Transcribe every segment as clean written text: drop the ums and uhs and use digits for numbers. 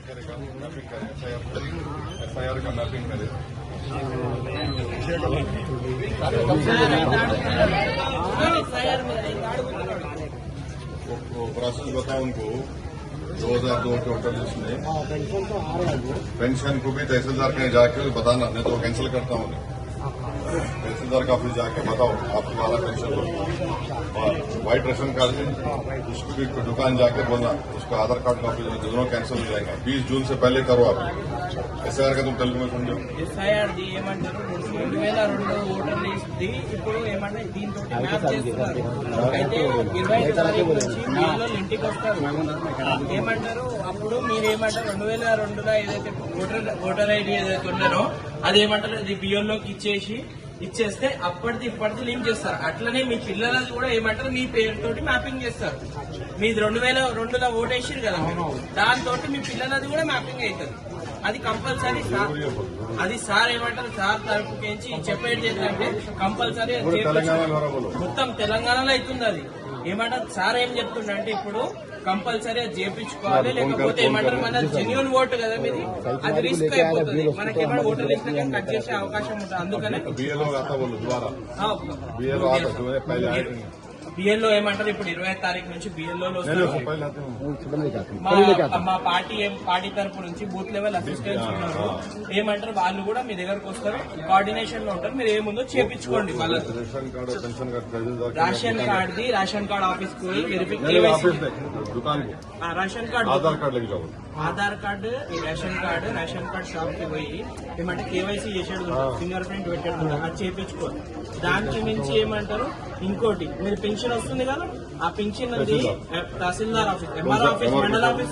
करेगा, मैपिंग करे, FIR का मैपिंग करे। वो प्रोसेस बताओ उनको। 2002 टोटल इसमें पेंशन को भी तहसीलदार के जाके बताना, नहीं तो कैंसिल करता हूँ। तहसीलदार का ऑफिस जाके बताओ आपको वाला पेंशन और व्हाइट राशन कार्ड उसको भी दुकान जाके बोलना, उसका आधार कार्ड कॉपी दोनों कैंसिल हो जाएगा। 20 जून से पहले करो आप। SIR का तुम तेलुगु में समझो। SIR ది ఏమంటారు 2002 ఓటర్ లిస్ట్ ది ఇప్పుడు ఏమంటే దీంతో మ్యాప్ చేస్తున్నారు. అయితే 25 తారీఖు నుంచి మీలో ఇంటికి వస్తారు. ఏమంటారు అప్పుడు మీరు ఏమంటారు 2002లో ఏదైతే ఓటర్ ఐడి ఏదైతే ఉన్నారో అది ఏమంటారు అది బియ్యంలోకి ఇచ్చేస్తే అప్పటిది ఇప్పటిది లింక్ చేస్తారు. అట్లనే మీ పిల్లలది కూడా ఏమంటారు మీ పేరుతోటి మ్యాపింగ్ చేస్తారు. మీది 2002లో ఓటేసారు కదా, దాంతో మీ పిల్లలది కూడా మ్యాపింగ్ అవుతుంది. అది కంపల్సరీ అది సార్ ఏమంటారు సార్ తరపుకేంచి చెప్పేది ఏంటంటే కంపల్సరీ మొత్తం తెలంగాణలో అవుతుంది. అది ఏమంటారు సార్ ఏం చెప్తుండంటే ఇప్పుడు కంపల్సరీ అది చేయించుకోవాలి, లేకపోతే ఏమంటారు మన జెన్యూన్ ఓటు కదా మీది, అది రిస్క్ అయిపోతుంది. మనకి ఏమైనా ఓటర్ లిస్ట్ కట్ చేసే అవకాశం ఉంటుంది. అందుకనే బిఎల్ఓ ఏమంటారు ఇప్పుడు 25 తారీఖు నుంచి బిఎల్ఓలో మా పార్టీ తరపు నుంచి బూత్ లెవెల్ అసిస్టెంట్స్ ఉన్నారు. ఏమంటారు వాళ్ళు కూడా మీ దగ్గరకు వస్తారు, కోఆర్డినేషన్ లో ఉంటారు. మీరు ఏముందో చేపించుకోండి. వాళ్ళ రేషన్ కార్డ్ ఆఫీస్ కు పోయి verification ration card Aadhaar card ration card shop కి పోయి ఏమంటే KYC చేసాడు, ఫింగర్ ప్రింట్ పెట్టాడు, అది చేయించుకోవాలి. దానికి మించి ఏమంటారు ఇంకోటి మీరు పెన్షన్ వస్తుంది కదా, ఆ పెన్షన్ అది తహసీల్దార్ ఆఫీస్, MR ఆఫీస్, మండల ఆఫీస్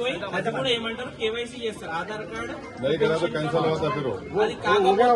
పోయి అది కూడా ఏమంటారు KYC చేస్తారు. ఆధార్ కార్డు అది కాకపోతే